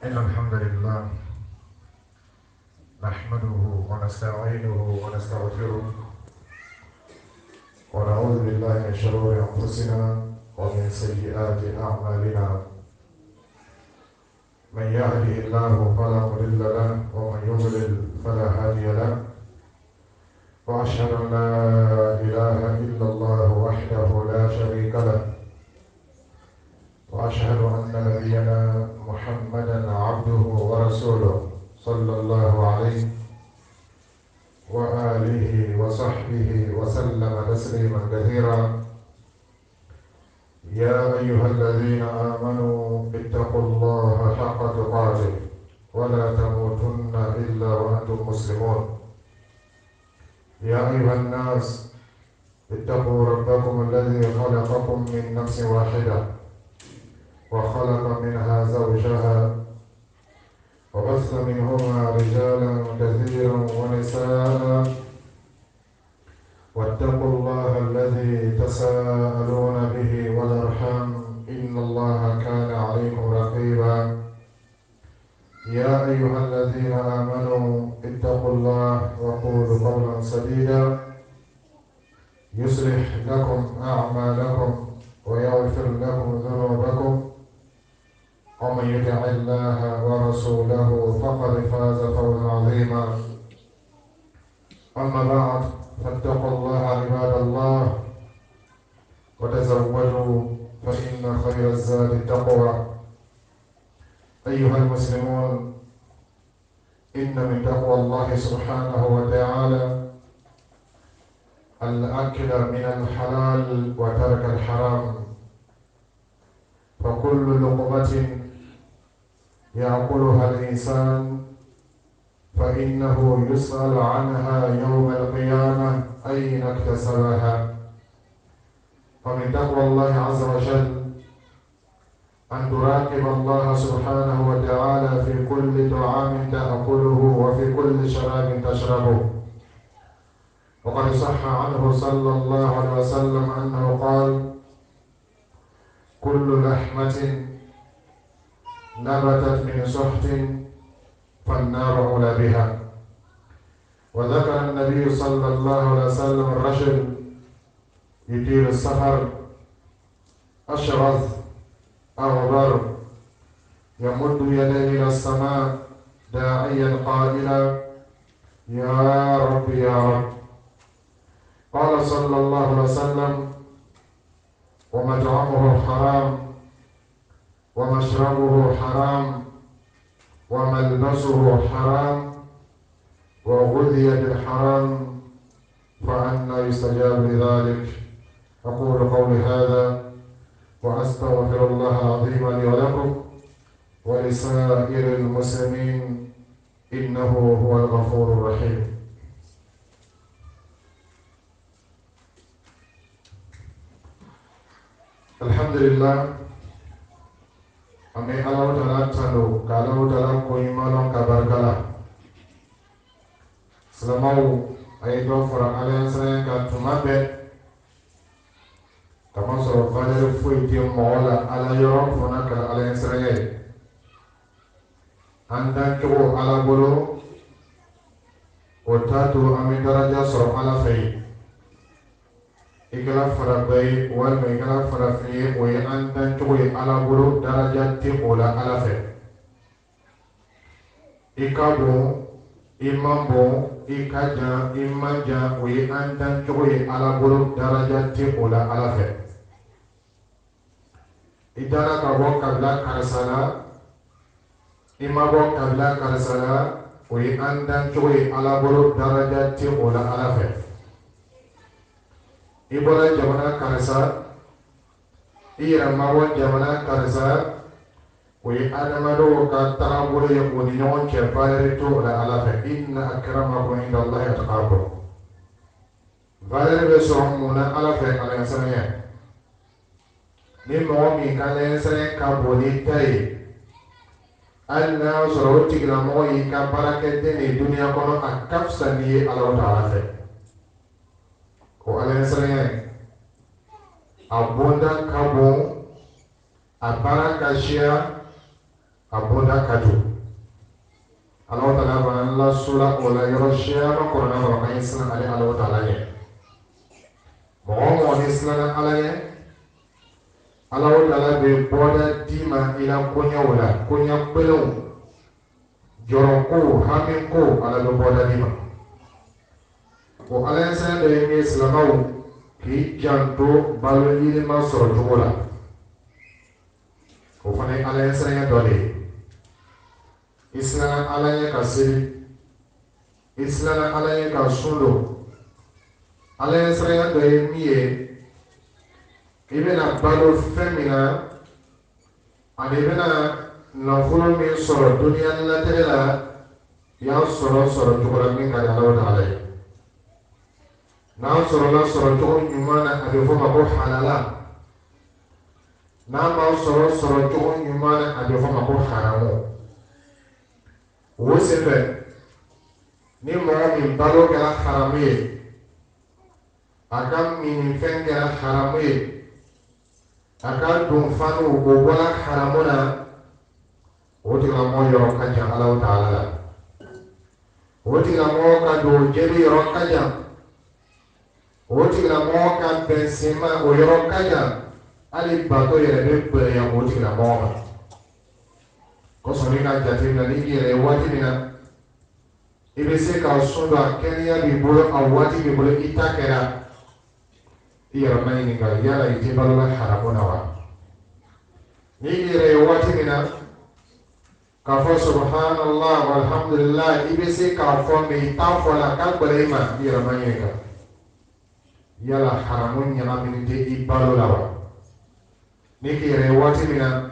إن الحمد لله نحمده ونستعينه ونستغفره ونعوذ بالله من شرور أنفسنا ومن سيئات أعمالنا. من يهده الله فلا مضل له ومن يضلل فلا هادي له، وأشهد أن لا إله إلا الله وحده لا شريك له، وأشهد أن نبينا محمدا عبده ورسوله صلى الله عليه وآله وصحبه وسلم تسليما كثيرا. يا أيها الذين آمنوا اتقوا الله حق تقاته ولا تموتن إلا وأنتم مسلمون. يا أيها الناس اتقوا ربكم الذي خلقكم من نفس واحدة وخلق منها زوجها وبث منهما رجالا كثيرا ونساء، واتقوا الله الذي تساءلون به والأرحام إن الله كان عليكم رقيبا. يا أيها الذين آمنوا اتقوا الله وقولوا قولا سديدا يصلح لكم أعمالكم ويغفر لكم ذنوبكم، ومن يطع الله ورسوله فقد فاز فوزا عظيما. أما بعد، فاتقوا الله عباد الله وتزودوا فإن خير الزاد التقوى. أيها المسلمون، إن من تقوى الله سبحانه وتعالى الأكل من الحلال وترك الحرام، فكل لقمة يأكلها الإنسان فإنه يسأل عنها يوم القيامة أين اكتسبها. فمن تقوى الله عز وجل أن تراقب الله سبحانه وتعالى في كل طعام تأكله وفي كل شراب تشربه. وقد صح عنه صلى الله عليه وسلم أنه قال: كل لحمة نبتت من سحت فالنار أولى بها. وذكر النبي صلى الله عليه وسلم الرجل يطيل السفر أشرف أغبر يمد يديه إلى السماء داعيا قائلا: يا رب يا رب. قال صلى الله عليه وسلم: ومطعمه حرام ومشربه حرام وملبسه حرام وغذي بالحرام فأنى يستجاب لذلك. أقول قولي هذا وأستغفر الله العظيم لي ولكم ولسائر المسلمين إنه هو الغفور الرحيم. الحمد لله. Ame Allah Ta'ala talo kalau dalam koimanon kabarkala selamau aido fora alian saya kan tumabe kama so valer foi ti mola ala yoro fona kala alian saya anda ko ala bolo otatu ame daraja so ala fei ikala fara bay wal me ikala fara fi o anda ko ala bolo daraja ti ola ala fe ikabo imambo ikaja imaja o anda ko ala bolo daraja ti ola ala fe idara ka bo kabla karsala imabo kabla karsala o anda ko ala bolo daraja ti ola ala fe ibola jamana karsa ira mawo jamana karsa we adamado ka tarabure ya woni non che valere to la ala fa inna akramakum inda Allah yataqakum valere be so mona ala fa ala sanaya ni mo mi kale sare ka boni tai alla so roti la mo yi ka barake de ni dunia kono akafsa ni ala ta'ala fa ko ala sanaya abunda kabo abaraka shia abunda katu Allah ta'ala ba Allah sura wala yoroshiya ma korona ba mai islam ali Allah ta'ala ne mo islam ala ne Allah ta'ala be boda dima ila konya wala konya pelo joroko hamin ko ala be boda dima ko ala sa de mi islamaw ki janto balu ilma soro jogola ko fane ala sa ya dole islam ala ya kasiri islam ala ya kasundo ala sa ya de miye ibena balu femina ani ibena nafolo min soro dunia la tela ya soro jogola min ka ala ta'ala na soro jogo nyumana abe fo ma ko halala na ma soro jogo nyumana abe fo ma ko haramu wo sefe ni mo min balo kala haramu ye aka min fen kala haramu ye aka dun fanu ko bola haramu na o tiga mo yoro kaja Allah ta'ala o tiga mo ka do jeli yoro kaja o tiga mo ka bensema o yoro kaja ali bato yere be bere ya o tiga mo ko so ni na jati na ni yere wati mina ibe se ka sundo akenya bi bolo awati bi bolo itakera iya mai ni ga yala ite balo haramuna wa ni yere wati mina kafo subhanallah walhamdulillah ibe se ka fo me ta fo la ka bere ma iya mai ni ga yala haramun nyama min te ibalo lawa niki yere wati mina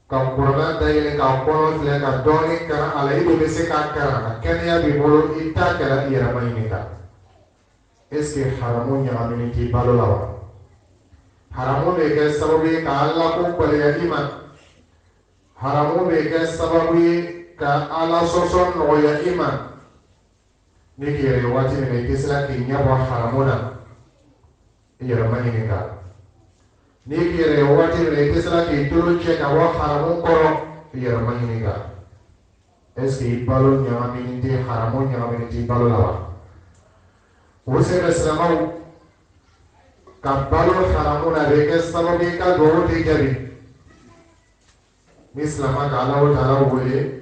ka kurana dayele ka kono fle ka doni kara ala ibe be se ka kara kenya bi bolo ita kara yere mai ni ga eske haramun nyama min te ibalo lawa haramun be ke sababu ka Allah ko kole ya iman haramun be ke sababu ka Allah soson no ya iman niki yere wati mina kisla ki nyabo haramuna yere mai ni ga ni kire wati ne kisla ki tulu che ka wa haramu koro yere mai ni ga eski balo nyama min ti haramu nyama min ti balo lawa wose islamu ka balo haramu na be ke sababu ka do ti jabi islama ka Allah ta'ala wole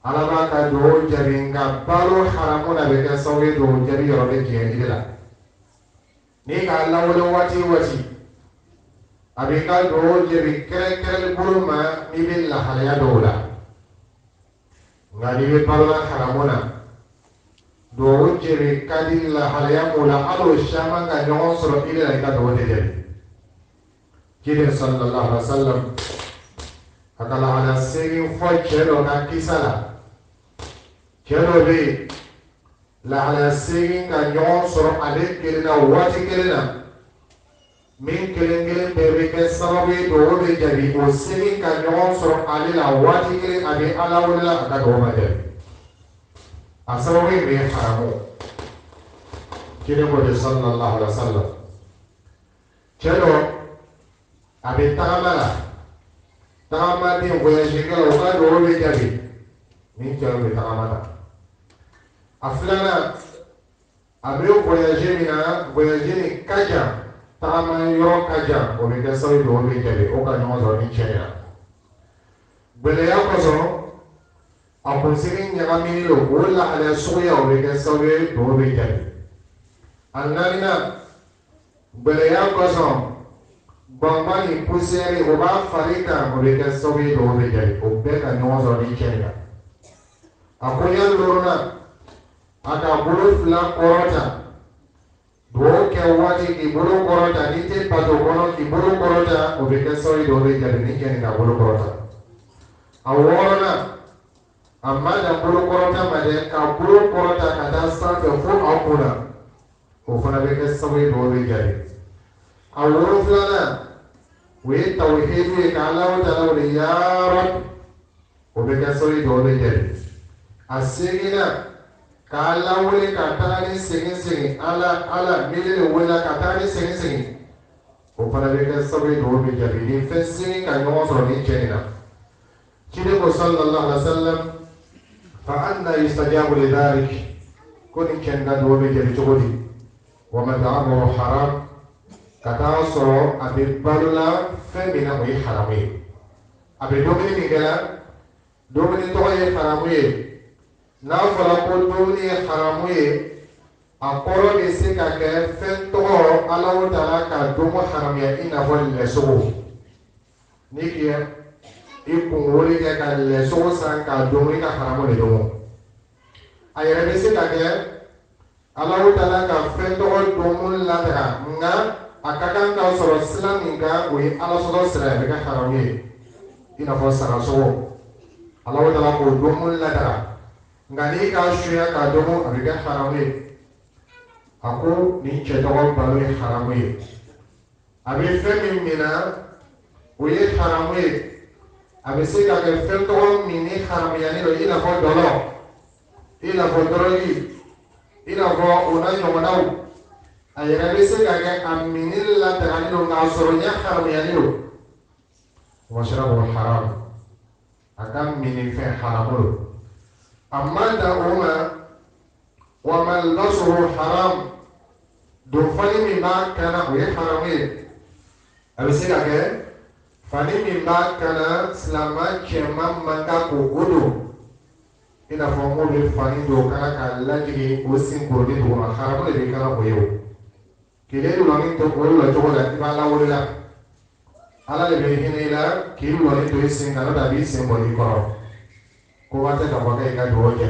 alaba ka do jabi ka balo haramu na be ke sababu do jabi yoro be je idila ni ka Allah wole wati abika do jebi kere buruma ni bin la halaya dola ngani be parla haramuna do jebi kadin la halaya mula alo shama ga nyon soro ile la ka do de jebi kire sallallahu alaihi wasallam akala ala segi fo chelo na kisala chelo be la ala segi ga nyon soro ale kelina wati kelina min kelen bebe ke sababu do be jabi o sini ka nyon soro ale la wati kelen abi ala wala aka do ma jabi asababu be haramu kire ko de sallallahu alaihi wasallam chelo abi tamala bi voyage ke o ka do be jabi min chelo be tamala aflana abi voyage ni kaja tama yoro kaja o be kesa do be jabe o ka nyon zo ni chena bele ya ko so a ko sigin nyama mi lo wala ala suya o be kesa do be jabe annalina bele ya ko so bamba ni pusere o ba farika o be kesa do be jabe o be ka nyon zo ni chena akoya lorona aka bulu fla korota do ke wati ki bulu korota ni te pato kono ki bulu korota o be kesori do be jabe ni ken ka bulu korota awona amma da bulu korota ma de ka bulu korota ka da sa ke fu akuna o fana be kesori do be jabe aworo flana we tawhid ka Allah ta'ala ya rab o be kesori do be jabe asigina kala wole katani singin ala milele wala katani singin o fana be ka sabe do be jabi ni fensini ka nyon so ni chenina كده صلى الله عليه وسلم فأنا يستجاب لذلك كون كان قد وبيجري جودي ومطعمه حرام كتاسو أبي بالولا فمنا وي حرامي أبي دومني ميغلا دومني توي حرامي نافلا كو دومني حرامي أقول بسيكا كفنتو على وتعالى كدوم حرامي إنا فلسو نيكيا ikun wori ke ka le so san ka domri ka haramo le domo ayere be se ka ke Allah taala ka fendo domul la daga nga akakan ka soro islam nga wi ala so sira be ka haramo ina fo sara so Allah taala ko domul la daga nga ni ka shuya ka domo be ka haramo ako ni che to balu haramo abi femi mina wi haramo abese ka ke fɛn tɔgɔ min ni haramuyani don i n'a fɔ dɔlɔ i n'a fɔ dɔrɔgi i n'a fɔ o n'a ɲɔgɔnnaw a yɛrɛ bɛ se ka kɛ a minni latagani don k'a sɔrɔ ɲɛ haramuyani don washrabu haram a ka minni fɛn haramu don a man da o ma wa malbasuhu haram don fani min b'a kana o ye haramu ye a bɛ se ka kɛ fani min b'a kana silama cɛman man ka ko o don i n'a fɔ n ko bɛ fani don kana ka lajigi o sin koroni duguma haramu de bɛ kana o ye o kile lɔni to o lɔ cogo la i b'a lawuli la ala de bɛ hinɛ i la k'i lɔni to i sen kan n'o tɛ a b'i sen bɔ i kɔrɔ ko ba tɛ ka bɔ kɛ i ka dugawu kɛ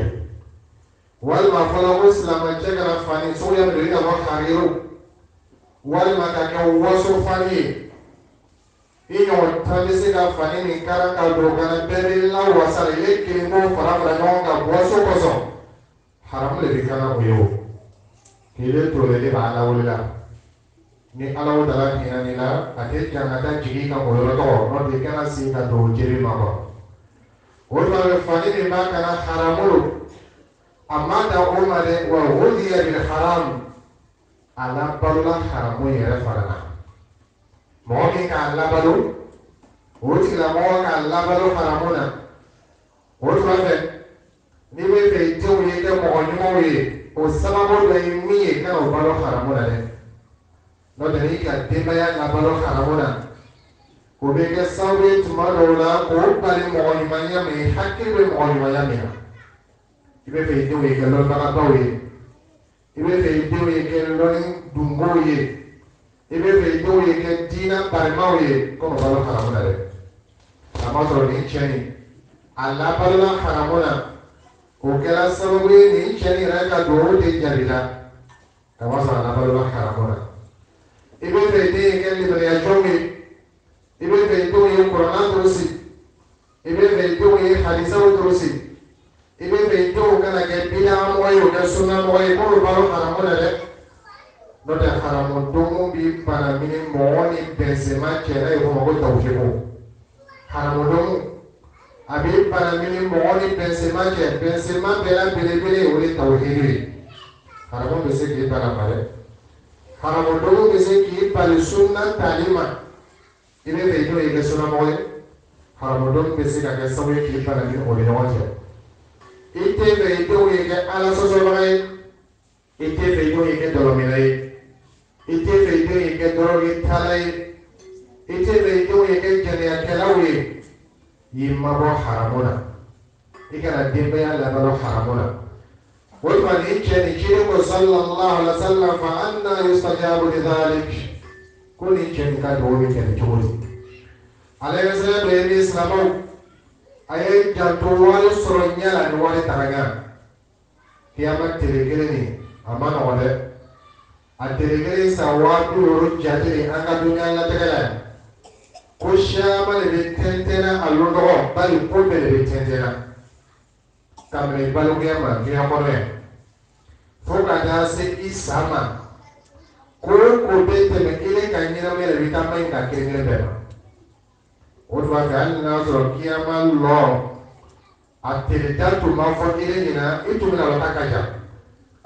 walima fɔlɔ ko silama cɛ kana fani suguya min don i n'a fɔ hariru walima ka kɛ waso fani ye i ɲɔgɔn tan bɛ se ka fani min kara ka don kana bɛɛ bɛ lawasa la i ye kelen ko fara fara ɲɔgɔn kan waso kɔsɔn haramu de bɛ kana o ye o kelen tolen de b'a lawuli la ni ala o dala hinɛ nin la a tɛ jan ka taa jigin ka o yɔrɔ tɔgɔ n'o tɛ kana sin ka don jeli ma kɔ o tuma bɛ fani min b'a kana haramu a ma da o ma dɛ wa o diya de haramu a la balola haramu yɛrɛ fana na mɔgɔ min k'a labalo o tigilamɔgɔ k'a labalo haramu na o tuma fɛ n'i bɛ fɛ i denw ye kɛ mɔgɔ ɲumanw ye o sababu dɔ ye min ye kana o balo haramu na dɛ n'o tɛ n'i ka denbaya labalo haramu na o bɛ kɛ sababu ye tuma dɔw la k'o bali mɔgɔ ɲumanya min hakili bɛ mɔgɔ ɲumanya min na i bɛ fɛ i denw ye kɛ lɔnnibagabaw ye i bɛ fɛ i denw ye kɛ lɔnni dunbaw ye i bɛ fɛ i denw ye kɛ diinɛ barimaw ye komi balo haramu na dɛ a ma sɔrɔ nin cɛ nin a labalola haramu na o kɛra sababu ye nin cɛ nin yɛrɛ ka duwawu tɛ jaabi la a ma sɔrɔ a labalola haramu na i bɛ fɛ i den ye kɛ liberiyajɔnw ye i bɛ fɛ i denw ye kuranna durusi i bɛ fɛ i denw ye hadisaw durusi i bɛ fɛ i denw kana kɛ bid'amɔgɔ ye o kɛ sunnamɔgɔ ye komi balo haramu na dɛ n'o tɛ haramu donko bi bana mini mɔgɔ ni bɛnsɛma cɛla ye fɔ ko tawfiqu haramu donko a bɛ bana mini mɔgɔ ni bɛnsɛma cɛ bɛnsɛma bɛɛ la belebele o de tawhidu ye haramu bɛ se k'i bana ma dɛ haramu donko bɛ se k'i bali sunna tali ma i bɛ fɛ i denw ye kɛ sunnamɔgɔ ye haramu donko bɛ se ka kɛ sababu ye k'i bana mini o ni ɲɔgɔn cɛ i tɛ fɛ i denw ye kɛ ala sɔsɔbaga ye i tɛ fɛ i denw ye kɛ dɔlɔmina ye i tɛ fɛ i denw ye kɛ dɔrɔgu tala ye i tɛ fɛ i denw ye kɛ jɛnɛyakɛlaw ye y'i mabɔ haramu na i kana denbaya labalo haramu na o tuma nin cɛ nin ciden ko sallallahu alaihi wa sallam fa anna yustajabu li dhalik ko nin cɛ nin ka duwawu bɛ kɛ nin cogo di ale bɛ se dɔ ye ni silamɛw a ye janto wari sɔrɔ ɲɛ la ni wari tagaɲa kiyama tile kelen nin a ma nɔgɔn dɛ a tile kelen san 50 jate ni an ka duniya latigɛ la ko caman de bɛ tɛntɛnna a lɔnɔgɔ bari ko bɛɛ de bɛ tɛntɛnna ka minɛ balikuya ma diɲɛ kɔnɔ yan fo ka taa se i sa ma ko o ko bɛ tɛmɛ kelen ka ɲɛnamaya de bɛ taa maɲi ka kelen kelen bɛɛ ma o tuma fɛ hali n'a sɔrɔ kiyama lɔ a tile da tun ma fɔ kelen ɲɛna i tun bɛna lɔ ta ka jan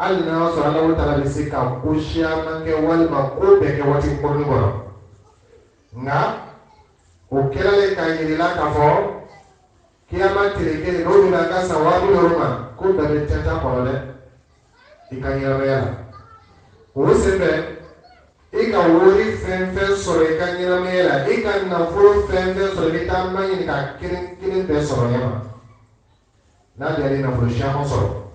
hali n'a sɔrɔ Alahu Taala bɛ se ka ko caman kɛ walima ko bɛɛ kɛ waati kɔnɔni kɔnɔ nka o kɛra de k'a yir'i la k'a fɔ k'i ma tirike no bina ka sawabu yoroma ko dabe tenta kono de ikanyira mera o sebe ika wori fenfen soro ikanyira mera ika nafolo fenfen soro bita manyi ka kirin be soro nyama na dari nafolo shamo soro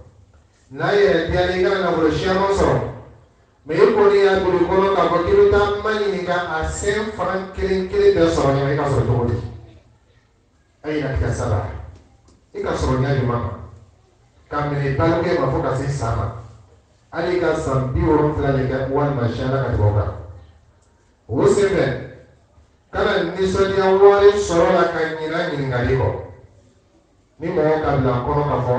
na ye dari ka nafolo shamo soro me ko ni ya bulu kono ka ko kibita manyi ka asen fran kirin be soro nyama ika soro todi aina kita sala ika soro nyama mama kamene baluke mafoka si sama ali ka san bi woron fila le ka wan mashana ka tiboka o sebe kana nisodiya wari sɔrɔ la ka ɲina ɲininkali kɔ ni mɔgɔ ka bila kɔnɔ ka fɔ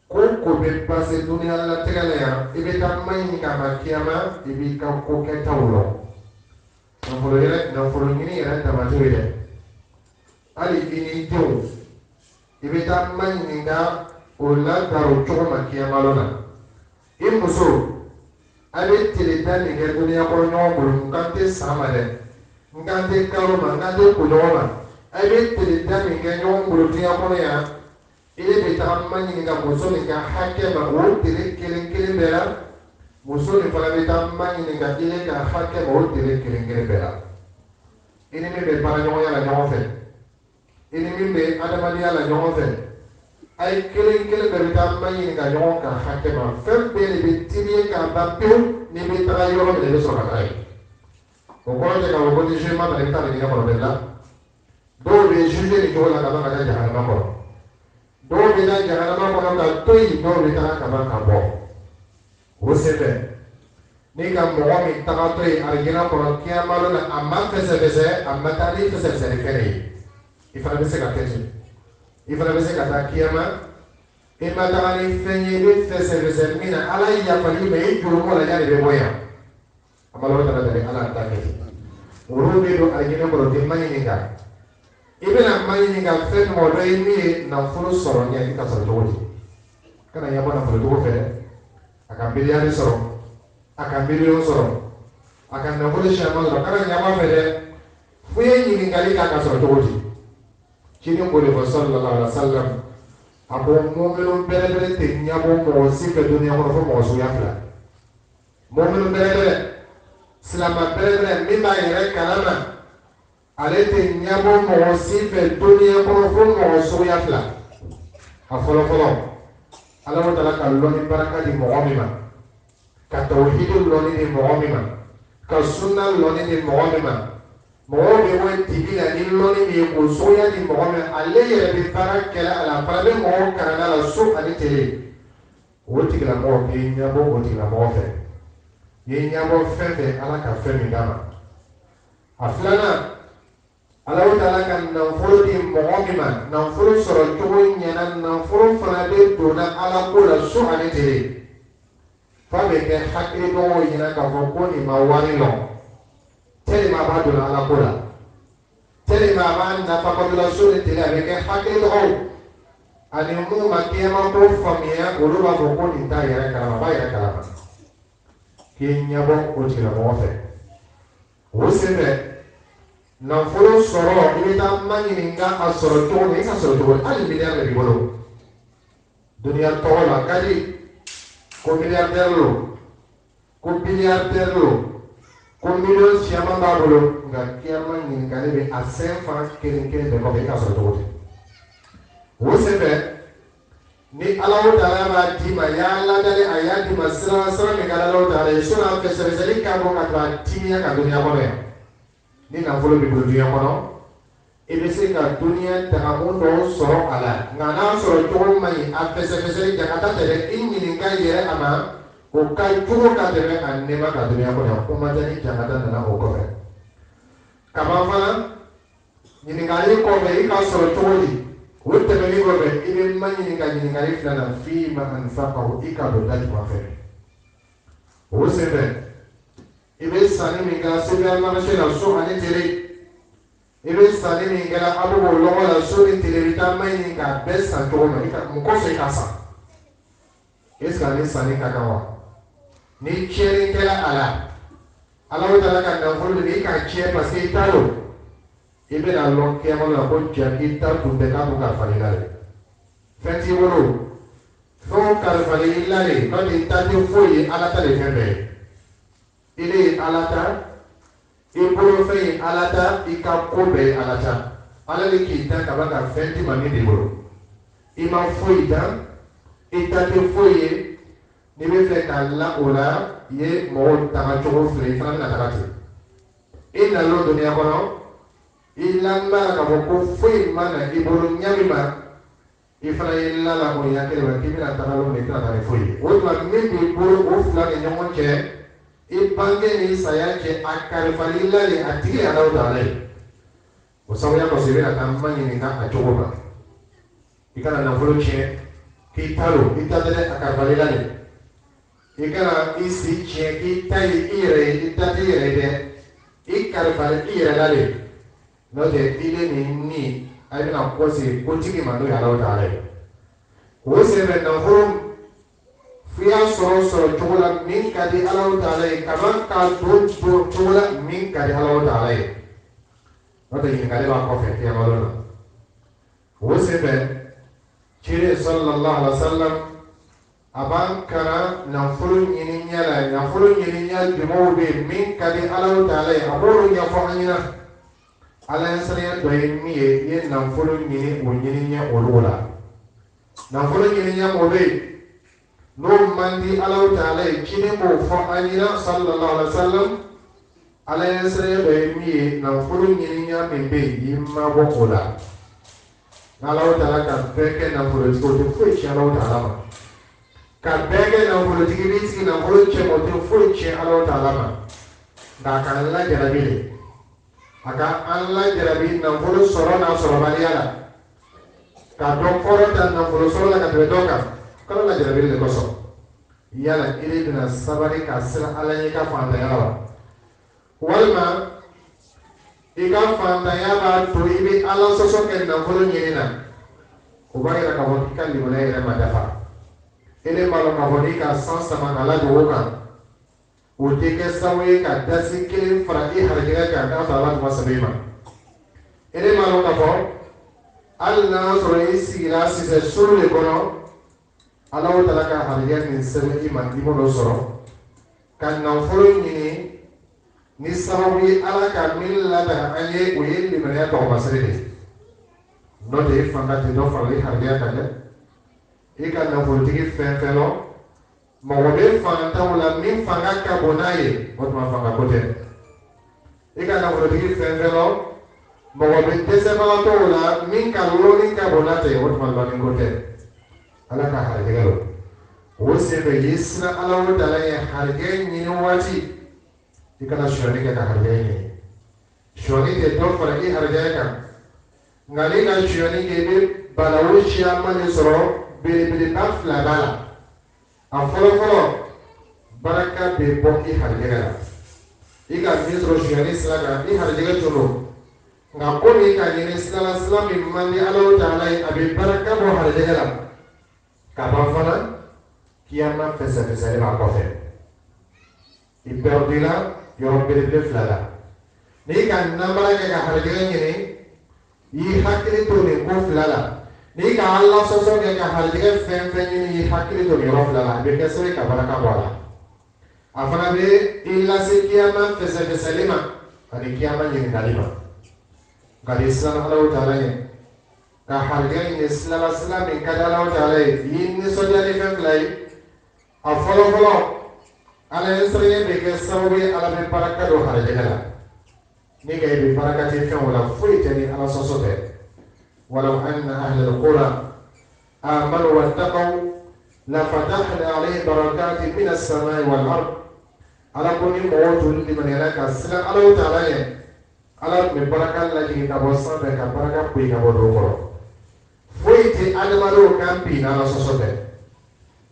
ko ko bɛ pase duniya latigɛ la yan i bɛ taa ma ɲini k'a ma kiyama i b'i ka ko kɛtaw lɔ nafolo ɲini yɛrɛ damate ye dɛ hali i n'i denw i bɛ taa ma ɲini ka o ladaro cogo ma kiyama lɔ la i muso a bɛ tile da nin kɛ duniya kɔnɔ ɲɔgɔn bolo nkan tɛ san ma dɛ nkan tɛ kalo ma nkan tɛ ko ɲɔgɔn ma a bɛ tile da nin kɛ ɲɔgɔn bolo duniya kɔnɔ yan i bɛ taa ma ɲini ka muso nin ka hakɛ ma o tile kelen bɛɛ la muso nin fana bɛ taa ma ɲini ka i ka hakɛ ma o tile kelen bɛɛ la i ni min bɛ baara ɲɔgɔnya la ɲɔgɔn fɛ i ni min bɛ adamadenya la ɲɔgɔn fɛ a ye kelen bɛɛ bɛ taa ma ɲini ka ɲɔgɔn ka hakɛ ma fɛn bɛɛ de bɛ teliye k'a ban pewu n'i bɛ taga yɔrɔ min na i bɛ sɔrɔ ka taa yen o kɔrɔ tɛ k'a fɔ ko ni jugement nana i bɛ taa nin kɔnɔ bɛɛ la dɔw bɛ juger nin cogo la ka ban ka taa jahanama kɔnɔ dɔw bɛ taa jahanama kɔnɔ ka to yen dɔw bɛ taa ka ban ka bɔ o senfɛ ni ka mɔgɔ min tagatɔ ye alijinɛ kɔnɔ kiyama la a ma fɛsɛfɛsɛ a ma taa ni fɛsɛfɛsɛli fɛn ye i fana bɛ se ka kɛ ten i fana bɛ se ka taa kiyama i ma taga ni fɛn ye i bɛ fɛsɛfɛsɛ min na ala ye yafali ma i juru mɔ la yanni i bɛ bɔ yan a ma lɔrɔ tala dali ala ta kɛ olu bɛ don alijinɛ kɔnɔ tɛ ma ɲini kan i bɛna ma ɲini ka fɛn min o dɔ ye min ye nafolo sɔrɔ ɲɛ i ka sɔrɔ cogo di kana ɲɛ bɔ nafolo cogo fɛ dɛ a ka miliyari sɔrɔ a ka miliyɔn sɔrɔ a ka nafolo siyɛnma sɔrɔ kana ɲɛ bɔ fɛ dɛ fo ye ɲininkali k'a ka sɔrɔ cogo di cini ko de fɔ sallallahu alaihi wa sallam a ko mɔminu bɛrɛbɛrɛ tɛ ɲɛbɔ mɔgɔ si fɛ duniya kɔnɔ fo mɔgɔ suguya fila mɔminu bɛrɛbɛrɛ silama bɛrɛbɛrɛ min b'a yɛrɛ kalama ale tɛ ɲɛbɔ mɔgɔ si fɛ duniya kɔnɔ fo mɔgɔ suguya fila a fɔlɔfɔlɔ ala ko tala ka lɔnni baraka di mɔgɔ min ma ka tawhidi lɔnni di mɔgɔ min ma ka sunna lɔnni di mɔgɔ min ma mɔgɔ bɛ bɔ dibi la ni lɔnni min ye k'o suguya di mɔgɔ min ale yɛrɛ bɛ baara kɛlɛ a la a fana bɛ mɔgɔw kalan a la so ani tele o tigilamɔgɔ k'i ɲɛbɔ o tigilamɔgɔ fɛ n'i ɲɛbɔ fɛn fɛn ala ka fɛn min d'a ma a filanan ala ko taala ka nafolo di mɔgɔ min ma nafolo sɔrɔ cogo ɲɛna nafolo fana bɛ donna ala ko la so ani tele f'a bɛ kɛ hakilidɔnw ɲɛna k'a fɔ ko nin ma wari lɔ tellement a b'a donna ala ko la tellement a b'a nafa kɔtɔla so ni tele a bɛ kɛ hakilidɔnw ani minnu ma kiyama ko faamuya olu b'a fɔ ko nin t'a yɛrɛ kalama a b'a yɛrɛ kalama k'i ɲɛbɔ o tigilamɔgɔ fɛ o senfɛ nafolo sɔrɔ i bɛ taa ma ɲini ka a sɔrɔ cogo min i ka sɔrɔ cogo hali miliyari de b'i bolo duniya tɔgɔ la ka di ko miliyardɛri lo ko biliyardɛri lo ko miliyɔn siyaman b'a bolo nka kiyama ɲininkali bɛ a fɛn fan kelen bɛɛ kɔfɛ i ka sɔrɔ cogo di o senfɛ ni Alahu Taala b'a d'i ma y'a ladali a y'a d'i ma sira min ka Alahu Taala ye sɔnni a fɛsɛfɛsɛli ka bɔ ka to a timiya ka duniya kɔnɔ yan ni nafolo bɛ bolo duniya kɔnɔ i bɛ se ka duniya dagamu dɔw sɔrɔ a la nka n'a sɔrɔ cogo man ɲi a fɛsɛfɛsɛli jakata tɛ dɛ i ɲininka yɛrɛ a ma o ka jugu ka tɛmɛ a nɛma ka duniya kɔnɔ yan ko ma tɛ ni jakata nana o kɔfɛ kaba fana ɲininkali kɔfɛ i ka sɔrɔ cogo di o tɛmɛni kɔfɛ i bɛ ma ɲini ka ɲininkali filanan fi ma anfaqahu i ka don da jumɛn fɛ o senfɛ i bɛ sanni min kɛra supermarché la so ani tele i bɛ sanni min kɛra abubu lɔgɔ la so ni tele i bɛ taa ma ɲini k'a bɛɛ san cogo min mun kɔfɛ i ka san est ce que ani sanni ka kan wa ni tiɲɛni kɛra a la Alahu Taala ka nafolo de i ka tiɲɛ parce que i t'a dɔn ibe na lon kiyama la ko jaki ta kunde ka ko karfali lale fenti woro fo karfali lale no di tati foyi alata le fembe ile alata ibolo fe alata ikakobe alata ala le ki ta ka ba ka fenti mani de woro ima foyi ta itati foyi ni be fe ka la ola ye mo ta jogo fle fana na takati ina lo dunia kono ilamba ka ko foi mana ibolo nyamima ifana illa la mo yakere wa kibira taralo ne tara foi o to mi ibolo o fula ne nyomonche ibange ni sayache akare falilla le atiri ala udale o sawya ko sibira tamani ni na ajogoba ikana na folo che kitalo itadele akare falilla le ikana isi che kitai ire itadire de ikare falilla ire lale no de ile ni ai na kosi kotiki mando ya lawa tare o se be na horum fiya soro chola min kadi alawa tare kaman ka do chola min kadi alawa tare no de yin kadi ba ko fe ya malona o se be chire sallallahu alaihi wasallam aban kana na fulu nyini nyala na fulu nyini nyal dimo be min kadi alawa tare aboro nya fo anyina ala sariya do mi ye nanfolo nyini o nyini nya olola nanfolo nyini nya mobe no mandi ala taala kini mo fo anyina sallallahu alaihi wasallam ala sariya do mi ye nanfolo nyini nya membe yimma bo ola ala taala ka beke nanfolo ko to fo chi ala taala ma ka beke nanfolo tigi nanfolo che mo to fo chi ala taala ma da kan la jarabile aka Allah jarabi nanfolo soro na soro baliala ka don foro tan nanfolo soro la ka tebe doka kala la jarabi le koso yala ile dina sabari ka sila ala ka fanta yala walma ika fanta yaba to ibi ala soso ke nanfolo nyina ko bari ka won ka limona ire madafa ile malo ka woni ka sansa manala doka o teke sawe ka dasi kelen fara i harjega ka ka fara ma sabima ene malo ka fo alla soro isigira sise suru le kono ala o tala ka harjega ni sebe i man dimo do soro kan na foro ni sababu ala ka min la da anye o yeli me ya to basere no de fanga te do fara i harjega ka de e ka na foro tigi fenfelo mɔgɔ fantanw la min fanga ka bon n'a ye o tuma fanga ko tɛ i ka nafolotigi fɛn fɛn lɔ mɔgɔ bɛ dɛsɛbagatɔw la min ka lɔnni ka bon n'a tɛ o tuma lɔnni ko tɛ ala ka harijɛgɛ lɔ o sen fɛ y'i sina ala o tala ye harijɛ ɲini waati i kana sɔnyani kɛ ka harijɛ ɲini sɔnyani tɛ dɔ fara i harijɛ kan nka n'i ka sɔnyani kɛ i bɛ balawu siyaman de sɔrɔ belebeleba fila b'a la. A fɔlɔ baraka bɛ bɔ i harijɛgɛ la i ka min sɔrɔ sonyani sira kan i harijɛgɛ tolo nka komi ka ɲini sira sira min man di ala taala ye a bɛ baraka bɔ harijɛgɛ la ka ban fana kiyama fɛsɛfɛsɛli b'a kɔfɛ i pɛrɛdila yɔrɔ belebele fila la n'i ka namara kɛ ka harijɛgɛ ɲini i hakili to nin ko fila la. N'i ka ala sɔsɔ kɛ ka harijɛgɛ fɛn fɛn ɲini i hakili to yɔrɔ fila la a bɛ kɛ sababu ka baraka bɔ a la a fana bɛ i lase kiyama fɛsɛfɛsɛli ma ani kiyama ɲininkali ma nka ni silamɛ alaw taala ye ka harijɛgɛ ɲini sila min ka di alaw taala ye i nisɔndiya ni fɛn fila ye a fɔlɔ ala ye sariya bɛ kɛ sababu ye ala bɛ baraka don harijɛgɛ la ni ka i bɛ baraka ti fɛnw la foyi tɛ ni ala sɔsɔ tɛ. ولو أن أهل القرى آمنوا واتقوا لفتحنا عليهم بركات من السماء والأرض على كل موت لمن يراك السلام على تعالى على من بركة التي تبصر بك بركة بك ودوكرا فويت أدمرو كان بين على صوته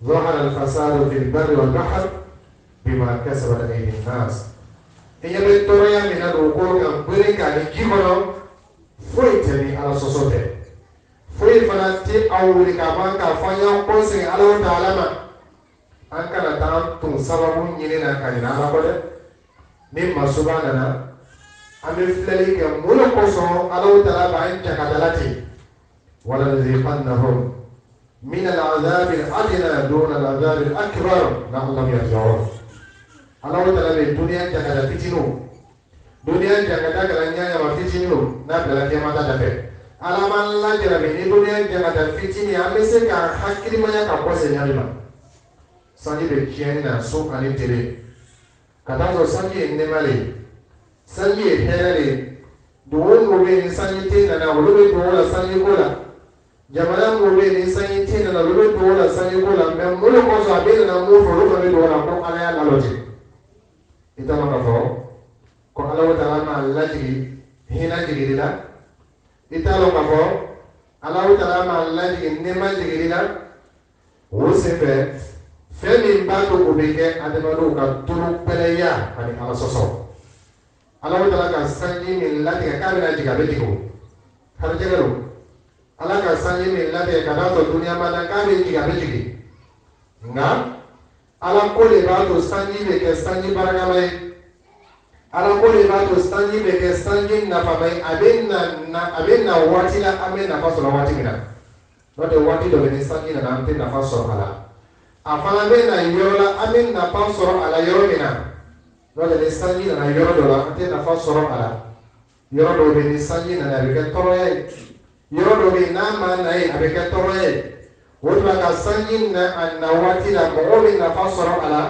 ظهر الفساد في البر والبحر بما كسبت أيدي الناس هي بالطريقة من الوقوع كان بركة لجيبنا foyi tɛ ni ala sɔsɔ tɛ foyi fana tɛ aw wuli ka ban ka fɔ an y'an kɔsegin ala taala ma an kana taa tun sababu ɲini na ka ɲina ala kɔ dɛ ni masuba nana an bɛ filɛli kɛ mun de kosɔn Alahu Taala b'an jakadala ten وَلَنُذِيقَنَّهُمْ مِنَ الْعَذَابِ الْأَدْنَى دُونَ الْعَذَابِ الْأَكْبَرِ لَعَلَّهُمْ يَرْجِعُونَ Alahu Taala bɛ duniya jakada fitininw duniya jakada kalanya ya fitininw n'a bila kiyamata dafɛ Ala b'an lajarabi ni duniya jakada fitinin an bɛ se ka hakilimaya ka bɔ seɲali ma sanji bɛ tiɲɛni na so ani tele ka taa sɔrɔ sanji ye nɛɛma de ye sanji ye hɛrɛ de ye dugu o bɛ yen ni sanji tɛ nana olu bɛ dugu la sanji ko la jamana o bɛ yen ni sanji tɛ nana olu bɛ dugu la sanji ko la mɛ mun de kosɔn a bɛ nana mun fɔ olu fana bɛ dugu la ko Ala y'a lalɔti i t'a dɔn k'a fɔ ko Alahu Taala ma lajigi hinɛ jigili la i t'a dɔn k'a fɔ Alahu Taala ma lajigi nɛɛma jigili la o senfɛ fɛn min b'a to o bɛ kɛ adamadenw ka tulu pɛlɛya ani Ala sɔsɔ Alahu Taala ka sanji min latigɛ k'a bɛna jigin a bɛ jigin o harijɛgɛ don Ala ka sanji min latigɛ ka taa sɔrɔ duniya ma da k'a bɛ jigin a bɛ jigin nka Ala ko de b'a to sanji bɛ kɛ sanji barakama ye Ala ko de b'a to sanji bɛ kɛ sanji nafama ye a bɛ na waati la an bɛ nafa sɔrɔ waati min na n'o tɛ waati dɔ bɛ ni sanji nana an tɛ nafa sɔrɔ a la a fana bɛ na yɔrɔ la an bɛ nafa sɔrɔ a la yɔrɔ min na n'o tɛ ni sanji nana yɔrɔ dɔ la an tɛ nafa sɔrɔ a la yɔrɔ dɔw bɛ ni sanji nana a bɛ kɛ tɔɔrɔya ye yɔrɔ dɔw bɛ n'a ma na ye a bɛ kɛ tɔɔrɔya ye o de la ka sanji na a na waati la mɔgɔw bɛ nafa sɔrɔ a la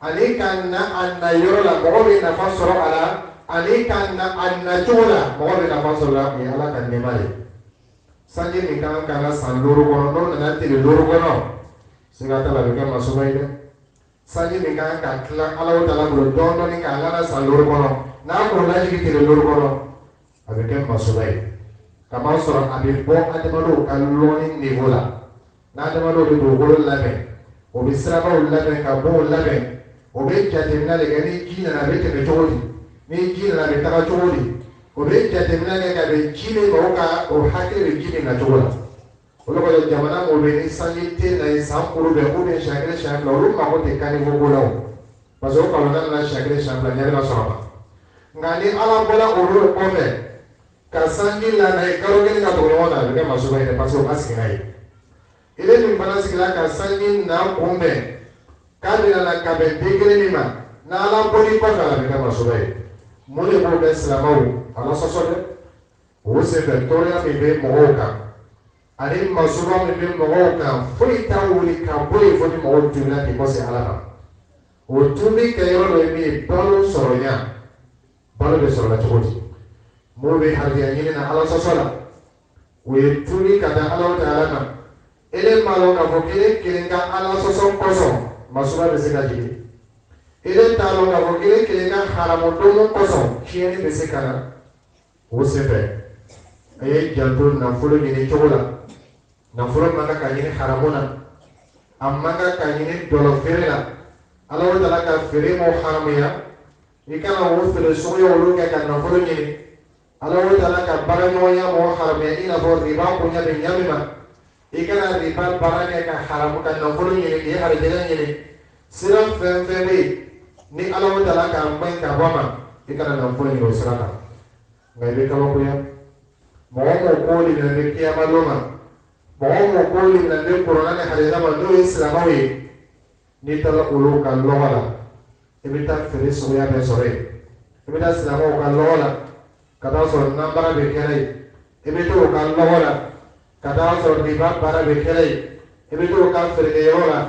ani ka na a na yɔrɔ la mɔgɔw bɛ nafa sɔrɔ a la ani ka na a na cogo la mɔgɔw bɛ nafa sɔrɔ a la o ye Ala ka nɛɛma ye sanji min kan ka san 5 kɔnɔ n'o nana tile 5 kɔnɔ siga t'a la a bɛ kɛ masoba ye dɛ sanji min kan ka tila Alahu Taala bolo dɔɔnin k'a lana san 5 kɔnɔ n'a k'o lajigi tile 5 kɔnɔ a bɛ kɛ masoba ye kamasɔrɔ a bɛ bɔ adamadenw ka lɔnni niveau la n'adamadenw bɛ dugukolo labɛn o bɛ sirabaw labɛn ka bɔw labɛn o bɛ jateminɛ de kɛ ni ji nana a bɛ tɛmɛ cogo di ni ji nana a bɛ taga cogo di o bɛ jateminɛ kɛ ka bɛn ji min ma o ka o hakili bɛ ji min na cogo la olu kɔni jamana mɔgɔw bɛ ni sanji tɛ na ye san kuru bɛɛ ou bien siɲɛ 1 siɲɛ 2 olu mago tɛ kan niveau ko la o parce que o kalo naani na siɲɛ 1 siɲɛ 2 ɲɛ bɛna sɔrɔ a ma nka ni Ala bɔra olu kɔfɛ ka sanji lana ye kalo 1 ka tugu ɲɔgɔn na a bɛ kɛ masoba ye dɛ parce que o ka sigi n'a ye ile min fana sigila ka sanji na kunbɛn k'a bɛna na ka bɛn degré min ma n'Ala bɔr'i kɔfɛ a bɛ kɛ masoba ye mun de b'o kɛ silamɛw Ala sɔsɔ dɛ o senfɛ tɔɔrɔya min bɛ mɔgɔw kan ani masoba min bɛ mɔgɔw kan foyi t'a wuli ka bɔ yen fo ni mɔgɔw tubila k'i kɔse Ala ma o tubi kɛ yɔrɔ dɔ ye min ye balo sɔrɔ ɲa balo bɛ sɔrɔ la cogo di minnu bɛ hariya ɲini na Ala sɔsɔ la o ye tubi ka da Alahu Taala ma ele maa dɔn k'a fɔ kelen kelen ka Ala sɔsɔ kɔsɔn masoba bɛ se ka jigin ele t'a dɔn k'a fɔ kelen kelen ka haramu domo kɔsɔn tiɲɛni bɛ se ka na o senfɛ a ye janto nafolo ɲini cogo la nafolo man kan ka ɲini haramu na a man kan ka ɲini dɔlɔ feere la Alahu Taala ka feere m'o haramuya i kana o feere suguya olu kɛ ka nafolo ɲini Alahu Taala ka baaraɲɔgɔnya m'o haramuya i n'a fɔ riba bonya bɛ ɲa min ma i kana riba baara kɛ ka haramu ka nafolo ɲini k'i harijɛgɛ ɲini sira fɛn fɛn bɛ yen ni Alahu Taala k'a maɲi ka bɔ a ma i kana nafolo ɲini o sira kan nka i bɛ kabakoya mɔgɔ m'o ko limina bɛ kiyama don ma mɔgɔ m'o ko limina bɛ kuranɛ ni hadisa ma n'o ye silamɛw ye n'i taara olu ka lɔgɔ la i bɛ taa feere suguya bɛɛ sɔrɔ yen i bɛ taa silamɛw ka lɔgɔ la ka taa sɔrɔ nanbara bɛ kɛnɛ yen i bɛ taa o ka lɔgɔ la ka taa sɔrɔ riba baara bɛ kɛnɛ yen i bɛ taa o ka feerekɛyɔrɔ la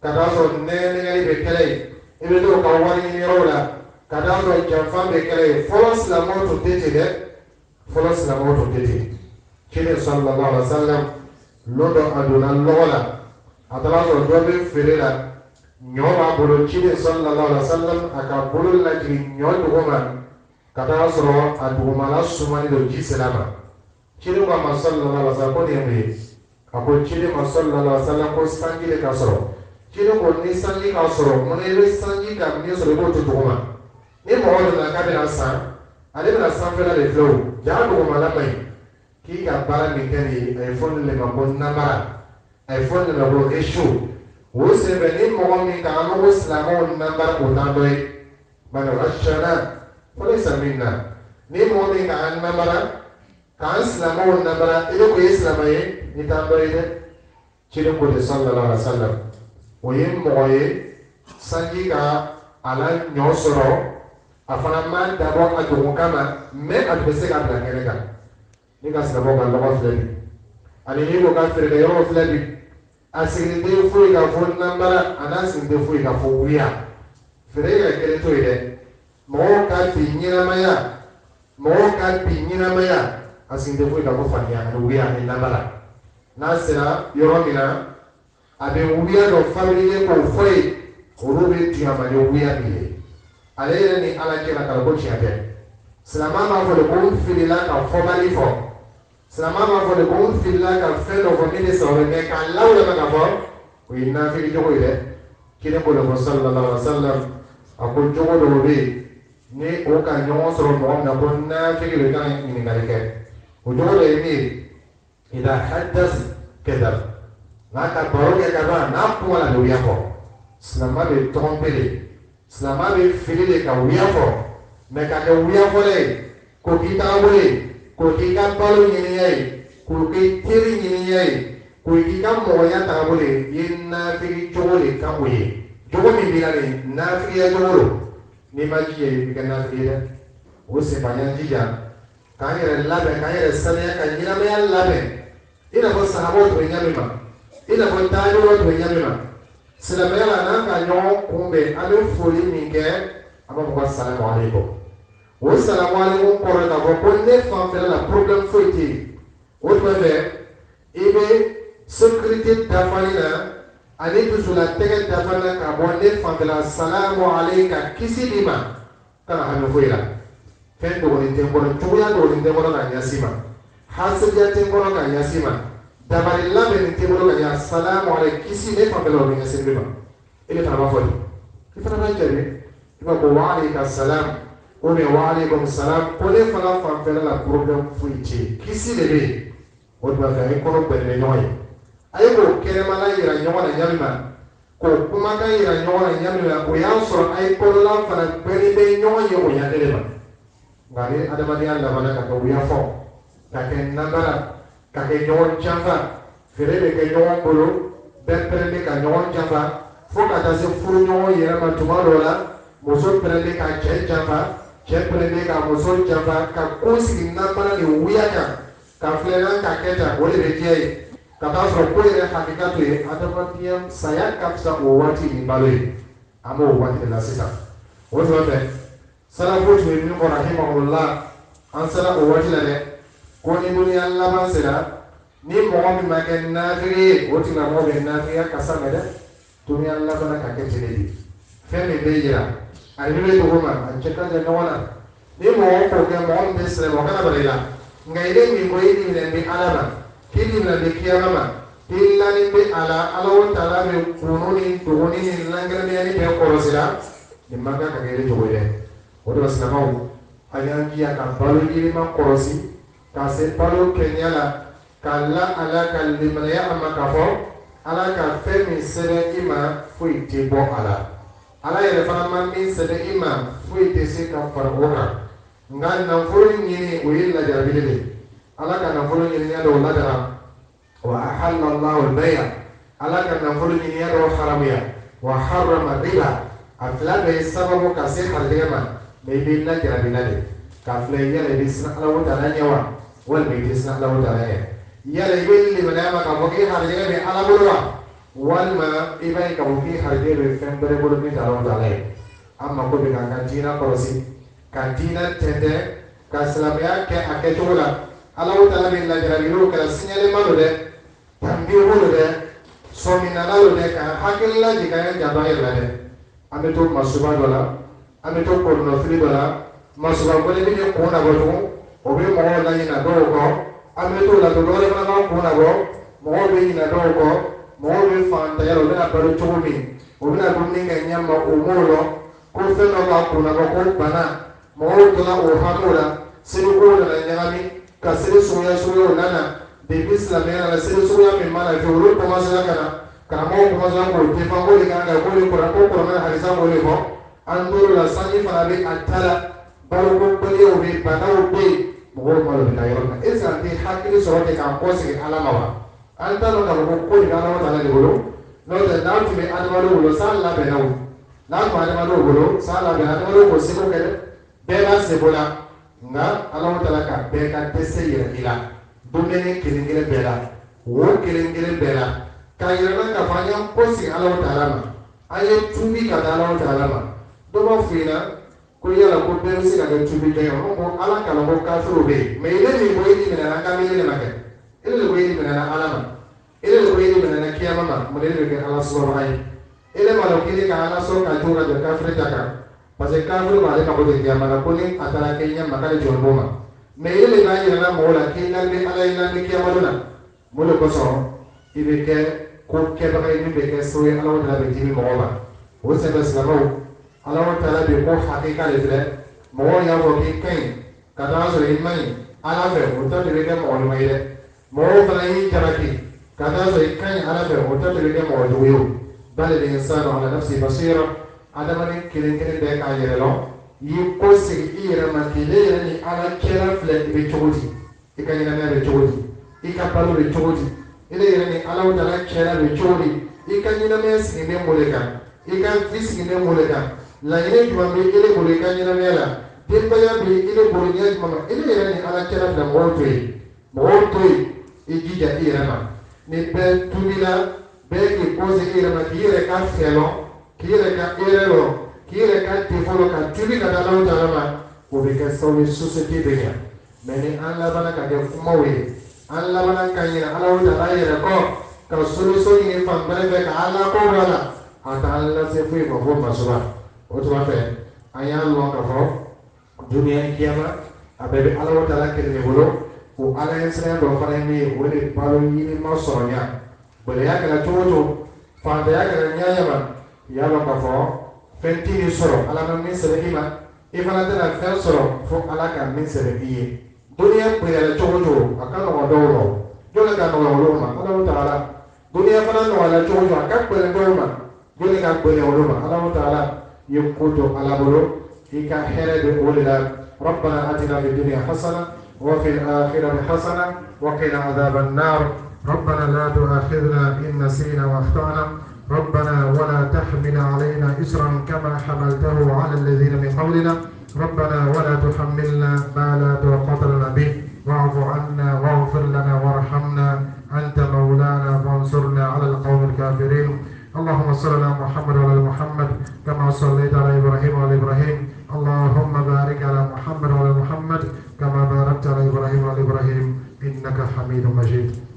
ka taa sɔrɔ nɛgɛnɛgɛli bɛ kɛnɛ yen i bɛ taa o ka wari ɲiniyɔrɔ la ka taa sɔrɔ janfa bɛ kɛnɛ yen fɔlɔ silamɛw tun tɛ ten dɛ fɔlɔ silamɛw tun tɛ ten kelen sallallahu alaihi wa sallam don dɔ a donna lɔgɔ la a taara sɔrɔ dɔ bɛ feere la ɲɔ b'a bolo kelen sallallahu alaihi wa sallam a ka bolo lajigin ɲɔ duguma ka taa sɔrɔ a dugumala sumani don ji sera ma kelen ko a ma sallallahu alaihi wa sallam ko nin ye mun ye a ko kelen ma sallallahu alaihi wa sallam ko sanji de ka sɔrɔ kelen ko ni sanji ka sɔrɔ mun i bɛ sanji ka min sɔrɔ i b'o to duguma ni mɔgɔ nana k'a bɛna san ale bɛna sanfɛla de filɛ o jaa dugumala ma ɲi k'i ka baara min kɛ nin ye a ye fɔ nin de ma ko namara a ye fɔ nin de ma ko esho o senfɛ ni mɔgɔ min kan an bɛ ko silamɛw namara o t'an dɔ ye bari ashana falaysa minna ni mo min ka an namara kan silamaw namara ile ko islamaye ni tambaye cire ko sallallahu alaihi wasallam o ye mɔgɔ ye sanji ka ala ɲɔ sɔrɔ a fana ma dabɔ a dogo kama mais a tun bɛ se ka bila kɛnɛ kan ni ka silamaw ka lɔgɔ filɛ bi ani ni ko ka feerekɛyɔrɔ filɛ bi a sigilen tɛ foyi ka fɔ namara a n'a sigilen tɛ foyi ka fɔ wuya feere ka kelen to ye dɛ mɔgɔw ka bi ɲɛnamaya a sigilen tɛ foyi ka fɔ faniya ani wuya ani namara n'a sera yɔrɔ min na a bɛ wuya dɔ fabriquer k'o fɔ ye olu bɛ tuyamani wuya min ye ale yɛrɛ ni ala cɛla kala ko tiɲɛ tɛ silamɛ b'a fɔ de ko n filila ka fɔbali fɔ silamɛ b'a fɔ de ko n filila ka fɛn dɔ fɔ min de sɔrɔ mɛ k'a lawulama ka fɔ o ye nafili jogo ye dɛ kini ko de ko sallallahu alaihi wa sallam a ko jogo dɔw bɛ yen ni o ka ɲɔgɔn sɔrɔ mɔgɔ min na ko nafili de kan ɲininkali kɛ o jogo dɔ ye min ye ida hadas kedar n'a ka baro kɛ ka ban n'a kuma la de wuya fɔ silamɛ bɛ tɔgɔn pele silamɛ bɛ fili de ka wuya fɔ mɛ ka kɛ wuya fɔlɔ ye k'o k'i taabolo ye k'o k'i ka balo ɲiniya ye k'o k'i teri ɲiniya ye k'o k'i ka mɔgɔya taabolo ye i ye nafili cogo de ka o ye jogo min b'i la nin nafiliya jogo do n'i ma jija i bɛ kɛ nafili ye dɛ o sen b'an y'an jija k'an yɛrɛ labɛn k'an yɛrɛ saniya ka ɲɛnamaya labɛn i n'a fɔ sahabaw tun bɛ ɲami ma i n'a fɔ taabolo tun bɛ ɲami ma silamɛya la n'an ka ɲɔgɔn kunbɛn an bɛ foli min kɛ an b'a fɔ ko salamu aleykum o salamu aleykum kɔrɔ k'a fɔ ko ne fanfɛla la problème foyi tɛ yen o tuma fɛ i bɛ sécurité dafali na ani dusulatigɛ dafali na ka bɔ ne fanfɛla salamu aleyka kisi di ma kana hami foyi la fɛn dɔgɔnin tɛ n kɔnɔ cogoya dɔgɔnin tɛ n kɔnɔ ka ɲɛsin ma hasidiya tɛ n kɔnɔ ka ɲɛsin ma dabali labɛn tɛ n kɔnɔ ka ɲɛ salamu aleyka kisi ne fanfɛla o bɛ ɲɛsin ne ma e de fana b'a fɔ de i fana b'a jaabi i b'a fɔ wa aleyka salam ou bien wa aleykum salam ko ne fana fanfɛla la problème foyi tɛ yen kisi de bɛ yen o tuma fɛ a ye kɔnɔ bɛnnen ɲɔgɔn ye a ye k'o kɛnɛmana yira ɲɔgɔn na ɲami ma k'o kumakan yira ɲɔgɔn na ɲami ma o y'a sɔrɔ a ye kɔnɔla fana bɛnnen bɛ ɲɔgɔn ye o ɲɛ kelen ma nka ni adamadenya labanna ka kɛ wuya fɔ ka kɛ namara ka kɛ ɲɔgɔn janfa feere bɛ kɛ ɲɔgɔn bolo bɛɛ pɛrɛnnen ka ɲɔgɔn janfa fo ka taa se furu ɲɔgɔn yɛrɛ ma tuma dɔw la muso pɛrɛnnen ka cɛ janfa cɛ pɛrɛnnen ka muso janfa ka ko sigi namara ni wuya kan ka filɛlan ka kɛ tan o de bɛ diya ye ka taa sɔrɔ ko yɛrɛ hakikatu ye adamadenya saya ka fisa o waati ni balo ye an b'o waati de la sisan o tuma fɛ salafu tun ye min fɔ rahimahullah an sera o waati la dɛ ko ni duniya laban sera ni mɔgɔ min ma kɛ nafiri ye o tigilamɔgɔ bɛ nafiriya kasa mɛn dɛ duniya laban ka kɛ ten de fɛn min bɛ yira ani min bɛ dogo ma a cɛ ka jan ɲɔgɔn na ni mɔgɔ k'o kɛ mɔgɔ min bɛ siran mɔgɔ kana bali i la nka i bɛ min fɔ i ni minɛ bɛ ala ma k'i ni minɛ bɛ kiyama ma k'i lani bɛ a la ala o taala bɛ kunu ni dogoni ni langɛrɛniya ni bɛɛ kɔlɔsira nin man kan ka kɛ ne cogo ye dɛ o de la silamɛw a y'an jija ka balo yirima kɔlɔsi ka se balo kɛnɛya la ka la ala ka limanaya a ma ka fɔ ala ka fɛn min sɛbɛn i ma foyi tɛ bɔ a la ala yɛrɛ fana ma min sɛbɛn i ma foyi tɛ se ka fara o kan nka nafolo ɲini o ye lajarabili de ala ka nafolo ɲiniya dɔw ladara wa ahalla allahu al-bay'a ala ka nafolo ɲiniya dɔw haramuya wa harrama riba a fila bɛɛ ye sababu ka se harijɛgɛ ma mɛ i bɛ lajarabila de k'a filɛ yala i bɛ siran ala o taala ɲɛ wa walima i tɛ siran ala o taala ɲɛ yala i bɛ limanaya ma k'a fɔ k'i harijɛgɛ bɛ ala bolo wa walima i b'a ye k'a fɔ k'i harijɛgɛ bɛ fɛn bɛrɛ bolo min tɛ ala o taala ye an mako bɛ k'an ka diinɛ kɔlɔsi ka diinɛ tɛntɛn ka silamɛya kɛ a kɛcogo la ala o taala bɛ lajarabiliw kɛra signalema do dɛ tanbihu do dɛ sɔminala do dɛ ka hakilila jigin an ye janto an yɛrɛ la dɛ an bɛ to masuba dɔ la an bɛ to kɔlɔnfili dɔ la masuba wɛrɛ bɛ ne kun na bɔ tugun o bɛ mɔgɔw la ɲina dɔw kɔ an bɛ to la to dɔwɛrɛ fana b'an kun na bɔ mɔgɔw bɛ ɲina dɔw kɔ mɔgɔw bɛ fantanya la u bɛna balo cogo min u bɛna dumuni kɛ ɲɛma o m'o lɔ ko fɛn dɔ b'a kun na bɔ ko bana mɔgɔw tora o hamiw la selikow nana ɲagami ka seli suguyaw nana depi silamɛya nana seli suguya min mana fɛ olu kɔmasera ka na karamɔgɔw kɔmasera k'o defan ko de kan ka ko de kɔrɔ ko kɔrɔmɛ halisa k'o de fɔ an tor'o la sanji fana bɛ a ta la balo ko baliyo be banaw be mo malo be kayro na ezanti hakili sorote kan ko sigi ala mawa anta no ka ko ni ala wala le bolo no de na ti be adamalo bolo sala be naw na ko adamalo bolo sala be adamalo ko siko kede be ba se bola nga ala wala ka be ka tese yira ila dumene kilingire be la wo kilingire be la kayro na ka fanya ko sigi ala wala ma aye tubi ka ala wala ma do ba fina ko yala ko be se ka tubi ke ko ala kala ko kafiru be me ile ni boy ni na ka mi ni ma ke ile boy ni na ala ma ile boy ni na kiyama ma mo le ke ala subhanahu ile ma lo kile ka ala so ka jura de kafiru ta ka parce que kafiru ba le ka ko de kiyama na ko ni atara ke nya ma ka le jombo ma me ile na ni na mo la ke na ni ala ina ni kiyama na mo le ko so ibe ke ko ke ba ni be ke so ala wala be timi mo ba o se be salamo ala wala be ko hakika le fere mo ya ko ki kai kada so imani ala fe o to de ke mo lo ire mo fana yi jaraki kada so kai ala fe o to de ke mo lo yo bal al insanu ala nafsi basira adamani kilin kilin de ka yere lo yi ko sigi ire ma kile ni ala kera fle be chodi ikani na be chodi ikapalu be chodi ile ni ala wala kera be chodi ikani na me sigi me moleka ikan fisigi me moleka la yene juma be ile bolo ikani na mela dembaya be ile bolo nya juma ile ni ala kera fle mo toy ijija irama ni be tumila be ki pose irama ki ire ka felo ki ire ka irelo ki ire ka tifolo ka tuli ka dalaw talama ko be ka sawi society be ya meni an labana ka ke kumawe an labana ka yira ala wuta ayira ko ka solution ni fambare be ka ala ko wala ata alla se fu ko fo masura o to fa aya lo ka fo dunia kiyama abebe ala wuta la ke ne bolo ko ala yesra do fara mi woni balo yini ma soronya bole ya kala toto fa da ya kala nyaya ba ya lo ka fo fenti ni soro ala ma min sere ima e fana da fel soro fo ala ka min sere biye dunia bole ya toto akano wa dawro jole ka no lo ma ala taala dunia fana no ala toto akak bole do ma jole ka bole lo ma ala taala yukuto ala bolo ika here de wala ربنا آتنا في الدنيا حسنة وفي الآخرة حسنة وقنا عذاب النار ربنا لا تؤاخذنا إن نسينا واخطأنا ربنا ولا تحمل علينا إسرا كما حملته على الذين من قبلنا ربنا ولا تحملنا ما لا طاقة لنا به واعف عنا واغفر لنا وارحمنا أنت مولانا فانصرنا على القوم الكافرين اللهم صل على محمد وعلى محمد كما صليت على إبراهيم وعلى إبراهيم اللهم بارك على محمد وعلى محمد كما باركت على إبراهيم وعلى إبراهيم إنك حميد مجيد